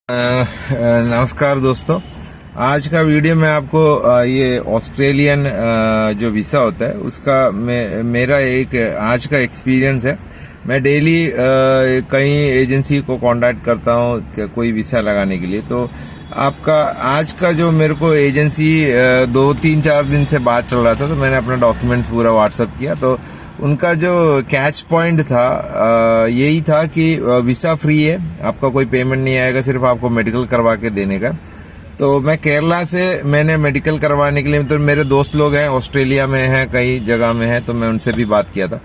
नमस्कार दोस्तों। आज का वीडियो में आपको ये ऑस्ट्रेलियन जो वीज़ा होता है उसका मेरा एक आज का एक्सपीरियंस है। मैं डेली कई एजेंसी को कांटेक्ट करता हूँ कोई वीज़ा लगाने के लिए। तो आपका आज का जो मेरे को एजेंसी 2-3-4 दिन से बात चल रहा था, तो मैंने अपना डॉक्यूमेंट्स पूरा व्हाट्सअप किया। तो उनका जो कैच पॉइंट था यही था कि वीसा फ्री है, आपका कोई पेमेंट नहीं आएगा, सिर्फ आपको मेडिकल करवा के देने का। तो मैं केरला से मैंने मेडिकल करवाने के लिए, तो मेरे दोस्त लोग हैं ऑस्ट्रेलिया में हैं, कई जगह में हैं, तो मैं उनसे भी बात किया था।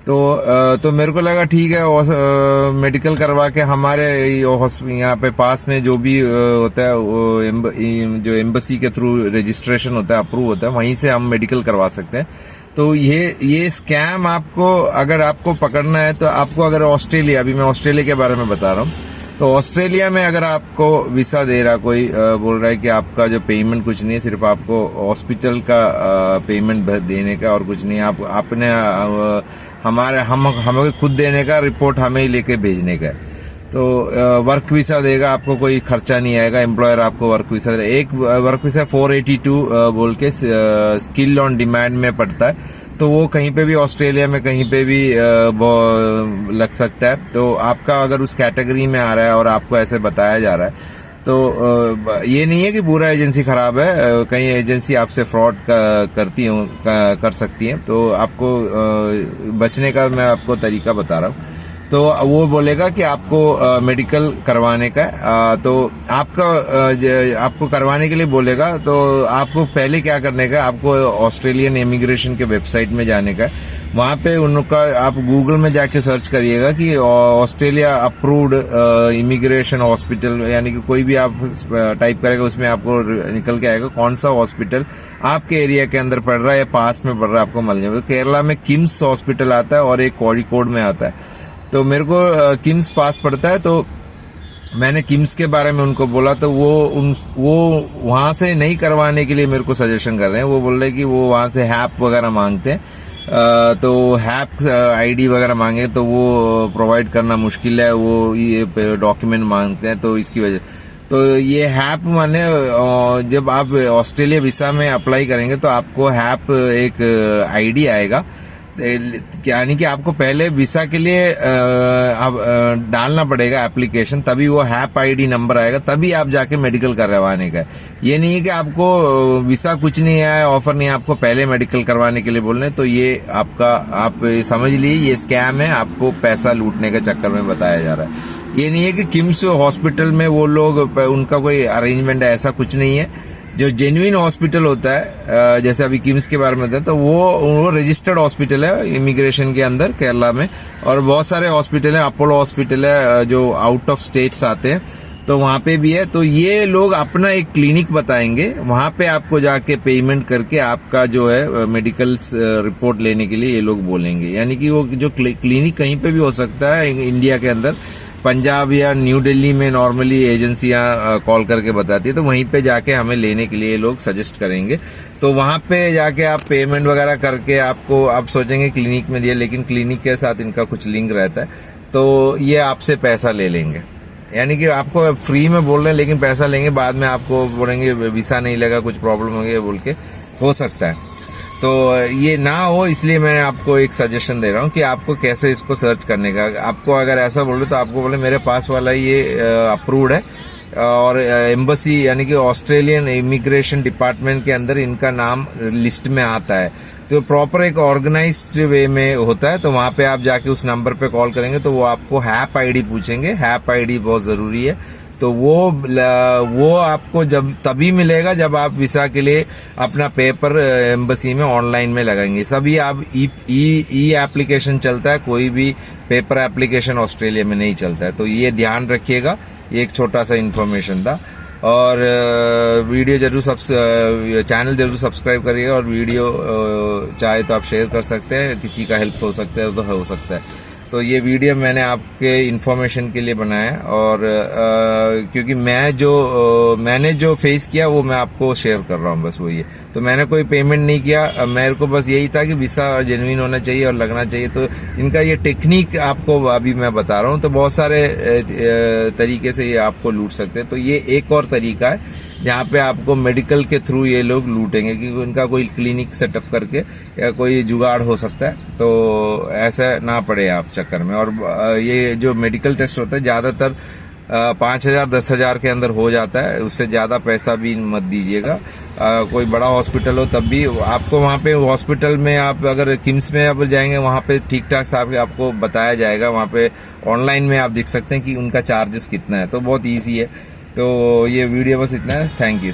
तो मेरे को लगा ठीक है, मेडिकल करवा के हमारे यहाँ पे पास में जो भी होता है वो जो एम्बेसी के थ्रू रजिस्ट्रेशन होता है, अप्रूव होता है, वहीं से हम मेडिकल करवा सकते हैं। तो ये स्कैम अगर आपको पकड़ना है, तो आपको अगर ऑस्ट्रेलिया, अभी मैं ऑस्ट्रेलिया के बारे में बता रहा हूँ, तो ऑस्ट्रेलिया में अगर आपको वीसा दे रहा कोई, बोल रहा है कि आपका जो पेमेंट कुछ नहीं है, सिर्फ आपको हॉस्पिटल का पेमेंट देने का और कुछ नहीं, आपने हमें खुद देने का, रिपोर्ट हमें ही लेके भेजने का है। तो वर्क वीसा देगा, आपको कोई खर्चा नहीं आएगा, एम्प्लॉयर आपको वर्क वीसा देगा। एक वर्क वीसा 482 बोल के स्किल ऑन डिमांड में पड़ता है। तो वो कहीं पे भी ऑस्ट्रेलिया में कहीं पे भी लग सकता है। तो आपका अगर उस कैटेगरी में आ रहा है और आपको ऐसे बताया जा रहा है, तो ये नहीं है कि पूरा एजेंसी खराब है, कई एजेंसी आपसे फ्रॉड कर सकती है। तो आपको बचने का मैं आपको तरीका बता रहा हूँ। तो वो बोलेगा कि आपको मेडिकल करवाने का तो आपको करवाने के लिए बोलेगा। तो आपको पहले क्या करने का, आपको ऑस्ट्रेलियन इमिग्रेशन के वेबसाइट में जाने का। वहाँ पे उनका आप गूगल में जाके सर्च करिएगा कि ऑस्ट्रेलिया अप्रूव्ड इमिग्रेशन हॉस्पिटल, यानी कि कोई भी आप टाइप करेगा उसमें आपको निकल के आएगा कौन सा हॉस्पिटल आपके एरिया के अंदर पड़ रहा है या पास में पड़ रहा है, आपको मिल जाएगा। तो केरला में किम्स हॉस्पिटल आता है और एक कोझिकोड में आता है। तो मेरे को किम्स पास पड़ता है, तो मैंने किम्स के बारे में उनको बोला। तो वो वहाँ से नहीं करवाने के लिए मेरे को सजेशन कर रहे हैं। वो बोल रहे हैं कि वो वहाँ से हैप वगैरह मांगते हैं, तो हैप आईडी वगैरह मांगे तो वो प्रोवाइड करना मुश्किल है, वो ये डॉक्यूमेंट मांगते हैं। तो इसकी वजह, तो ये हैप माने जब आप ऑस्ट्रेलिया वीसा में अप्लाई करेंगे तो आपको हैप एक आईडी आएगा, यानी कि आपको पहले वीसा के लिए डालना पड़ेगा एप्लीकेशन, तभी वो हैप आईडी नंबर आएगा, तभी आप जाके मेडिकल करवाने का। ये नहीं है कि आपको वीसा कुछ नहीं आया, ऑफर नहीं है, आपको पहले मेडिकल करवाने के लिए बोल रहे हैं। तो ये आप समझ लीजिए ये स्कैम है, आपको पैसा लूटने के चक्कर में बताया जा रहा है। ये नहीं है कि किम्स हॉस्पिटल में वो लोग, उनका कोई अरेंजमेंट है, ऐसा कुछ नहीं है। जो जेन्युइन हॉस्पिटल होता है, जैसे अभी किम्स के बारे में बताया, तो वो रजिस्टर्ड हॉस्पिटल है इमिग्रेशन के अंदर केरला में। और बहुत सारे हॉस्पिटल है, अपोलो हॉस्पिटल है जो आउट ऑफ स्टेट्स आते हैं, तो वहाँ पे भी है। तो ये लोग अपना एक क्लिनिक बताएंगे, वहाँ पे आपको जाके पेमेंट करके आपका जो है मेडिकल रिपोर्ट लेने के लिए ये लोग बोलेंगे। यानी कि वो जो क्लिनिक कहीं पे भी हो सकता है इंडिया के अंदर, पंजाब या न्यू दिल्ली में नॉर्मली एजेंसियां कॉल करके बताती है, तो वहीं पे जाके हमें लेने के लिए लोग सजेस्ट करेंगे। तो वहां पे जाके आप पेमेंट वगैरह करके आप सोचेंगे क्लिनिक में दिया, लेकिन क्लिनिक के साथ इनका कुछ लिंक रहता है, तो ये आपसे पैसा ले लेंगे। यानी कि आपको फ्री में बोल रहे हैं, लेकिन पैसा लेंगे, बाद में आपको बोलेंगे वीसा नहीं लगा, कुछ प्रॉब्लम हो गई बोल के, हो सकता है। तो ये ना हो, इसलिए मैं आपको एक सजेशन दे रहा हूँ कि आपको कैसे इसको सर्च करने का। आपको अगर ऐसा बोले तो आपको बोले मेरे पास वाला ये अप्रूव्ड है और एम्बेसी यानी कि ऑस्ट्रेलियन इमिग्रेशन डिपार्टमेंट के अंदर इनका नाम लिस्ट में आता है। तो प्रॉपर एक ऑर्गेनाइज्ड वे में होता है। तो वहाँ पे आप जाके उस नंबर पे कॉल करेंगे तो वो आपको हैप आईडी पूछेंगे। हैप आईडी बहुत ज़रूरी है। तो वो आपको तभी मिलेगा जब आप वीसा के लिए अपना पेपर एम्बेसी में ऑनलाइन में लगाएंगे। सभी आप ई एप्लीकेशन चलता है, कोई भी पेपर एप्लीकेशन ऑस्ट्रेलिया में नहीं चलता है। तो ये ध्यान रखिएगा। ये एक छोटा सा इन्फॉर्मेशन था। और चैनल जरूर सब्सक्राइब करिएगा। और वीडियो चाहे तो आप शेयर कर सकते हैं, किसी का हेल्प हो सकता है तो हो सकता है। तो ये वीडियो मैंने आपके इन्फॉर्मेशन के लिए बनाया है, और क्योंकि मैंने जो फेस किया वो मैं आपको शेयर कर रहा हूँ, बस वही है। तो मैंने कोई पेमेंट नहीं किया, मेरे को बस यही था कि वीसा जेन्युइन होना चाहिए और लगना चाहिए। तो इनका ये टेक्निक आपको अभी मैं बता रहा हूँ। तो बहुत सारे तरीके से ये आपको लूट सकते हैं। तो ये एक और तरीका है जहाँ पे आपको मेडिकल के थ्रू ये लोग लूटेंगे, क्योंकि उनका कोई क्लिनिक सेटअप करके या कोई जुगाड़ हो सकता है। तो ऐसा ना पड़े आप चक्कर में। और ये जो मेडिकल टेस्ट होता है ज़्यादातर 5,000 10,000 के अंदर हो जाता है, उससे ज़्यादा पैसा भी मत दीजिएगा। कोई बड़ा हॉस्पिटल हो तब भी आपको वहाँ पे हॉस्पिटल में, आप अगर किम्स में आप जाएंगे वहाँ पे ठीक ठाक साहब आपको बताया जाएगा। वहाँ पे ऑनलाइन में आप देख सकते हैं कि उनका चार्जेस कितना है। तो बहुत ईजी है। तो ये वीडियो बस इतना है। Thank you.